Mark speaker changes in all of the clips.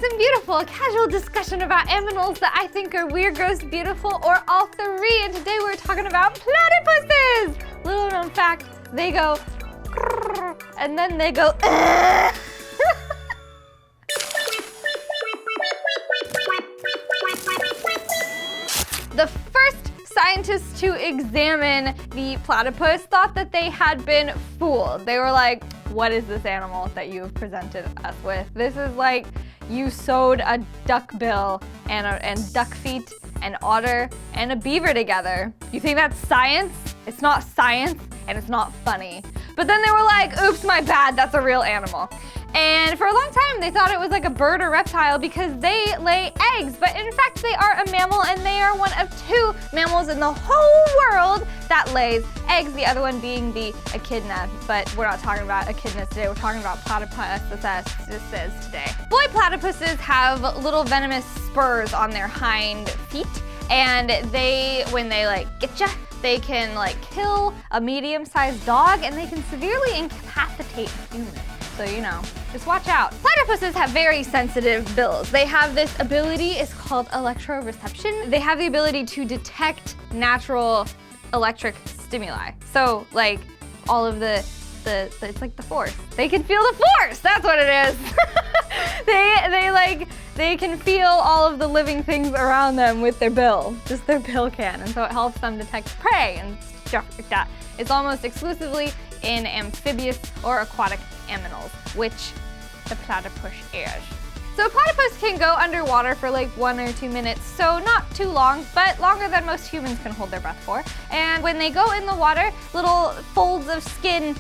Speaker 1: Gross and Beautiful, a casual discussion about animals that I think are weird, gross, beautiful, or all three. And today we're talking about platypuses. Little known fact, they go and then they go The first scientists to examine the platypus thought that they had been fooled. They were like, what is this animal that you have presented us with? This is like you sewed a duck bill and duck feet and otter and a beaver together. You think that's science? It's not science and it's not funny. But then they were like, oops, my bad, that's a real animal. And for a long time, they thought it was like a bird or reptile because they lay eggs, but in fact, they are a mammal and they are one of 2 mammals in the whole world that lays eggs, the other one being the echidna, but we're not talking about echidnas today, we're talking about platypuses today. Boy platypuses have little venomous spurs on their hind feet, and when they like get ya, they can like kill a medium-sized dog and they can severely incapacitate humans. So, you know, just watch out. Platypuses have very sensitive bills. They have this ability, it's called electroreception. They have the ability to detect natural electric stimuli. So, like, all of it's like the force. They can feel the force, that's what it is. They can feel all of the living things around them with their bill. Just their bill can, and so it helps them detect prey and stuff like that. It's almost exclusively in amphibious or aquatic animals, which the platypus is. So a platypus can go underwater for like 1 or 2 minutes, so not too long, but longer than most humans can hold their breath for. And when they go in the water, little folds of skin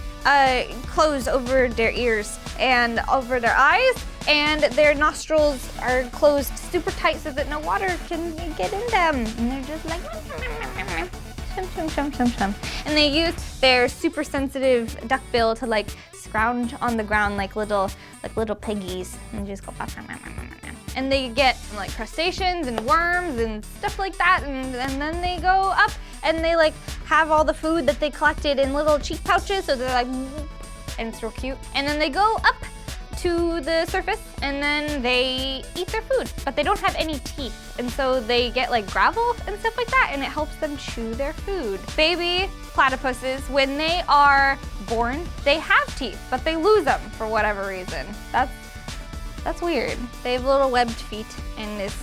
Speaker 1: close over their ears and over their eyes, and their nostrils are closed super tight so that no water can get in them. And they're just like and they use their super sensitive duck bill to like scrounge on the ground like little piggies and just go and they get like crustaceans and worms and stuff like that, and then they go up and they like have all the food that they collected in little cheek pouches, so they're like, and it's real cute, and then they go up to the surface and then they eat their food, but they don't have any teeth, and so they get like gravel and stuff like that, and it helps them chew their food. Baby platypuses, when they are born, they have teeth, but they lose them for whatever reason. That's weird. They have little webbed feet, and it's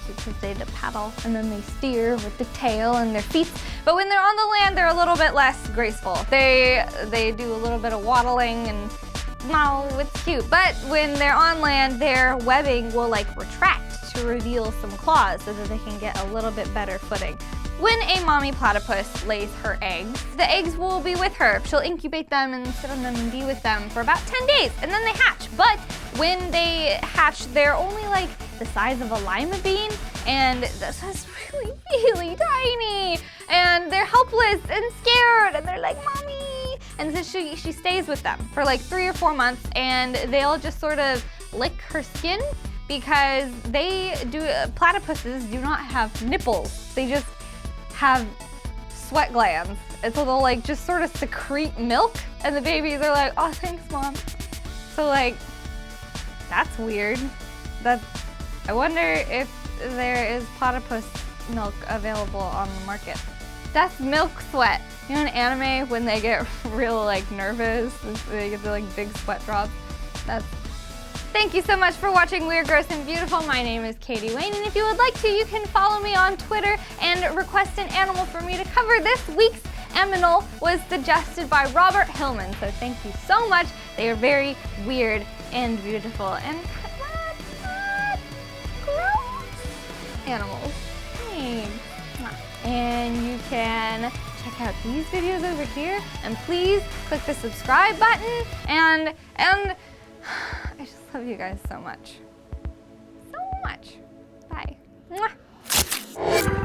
Speaker 1: because they paddle and then they steer with the tail and their feet. But when they're on the land, they're a little bit less graceful. They do a little bit of waddling and no, it's cute. But when they're on land, their webbing will like retract to reveal some claws so that they can get a little bit better footing. When a mommy platypus lays her eggs, the eggs will be with her. She'll incubate them and sit on them and be with them for about 10 days, and then they hatch. But when they hatch, they're only like the size of a lima bean, and this is really, really tiny. And they're helpless and scared, and they're like, Mommy. And so she stays with them for like 3 or 4 months, and they'll just sort of lick her skin because platypuses do not have nipples. They just have sweat glands. And so they'll like just sort of secrete milk, and the babies are like, oh, thanks, Mom. So like, that's weird. I wonder if there is platypus milk available on the market. That's milk sweat. You know in anime when they get real like nervous, they get the like big sweat drops? Thank you so much for watching Weird, Gross, and Beautiful. My name is Catie Wayne, and if you would like to, you can follow me on Twitter and request an animal for me to cover. This week's animal was suggested by Robert Hillman, so thank you so much. They are very weird and beautiful and gross animals. Thanks. And you can check out these videos over here, and please click the subscribe button, and I just love you guys so much. So much. Bye. Mwah.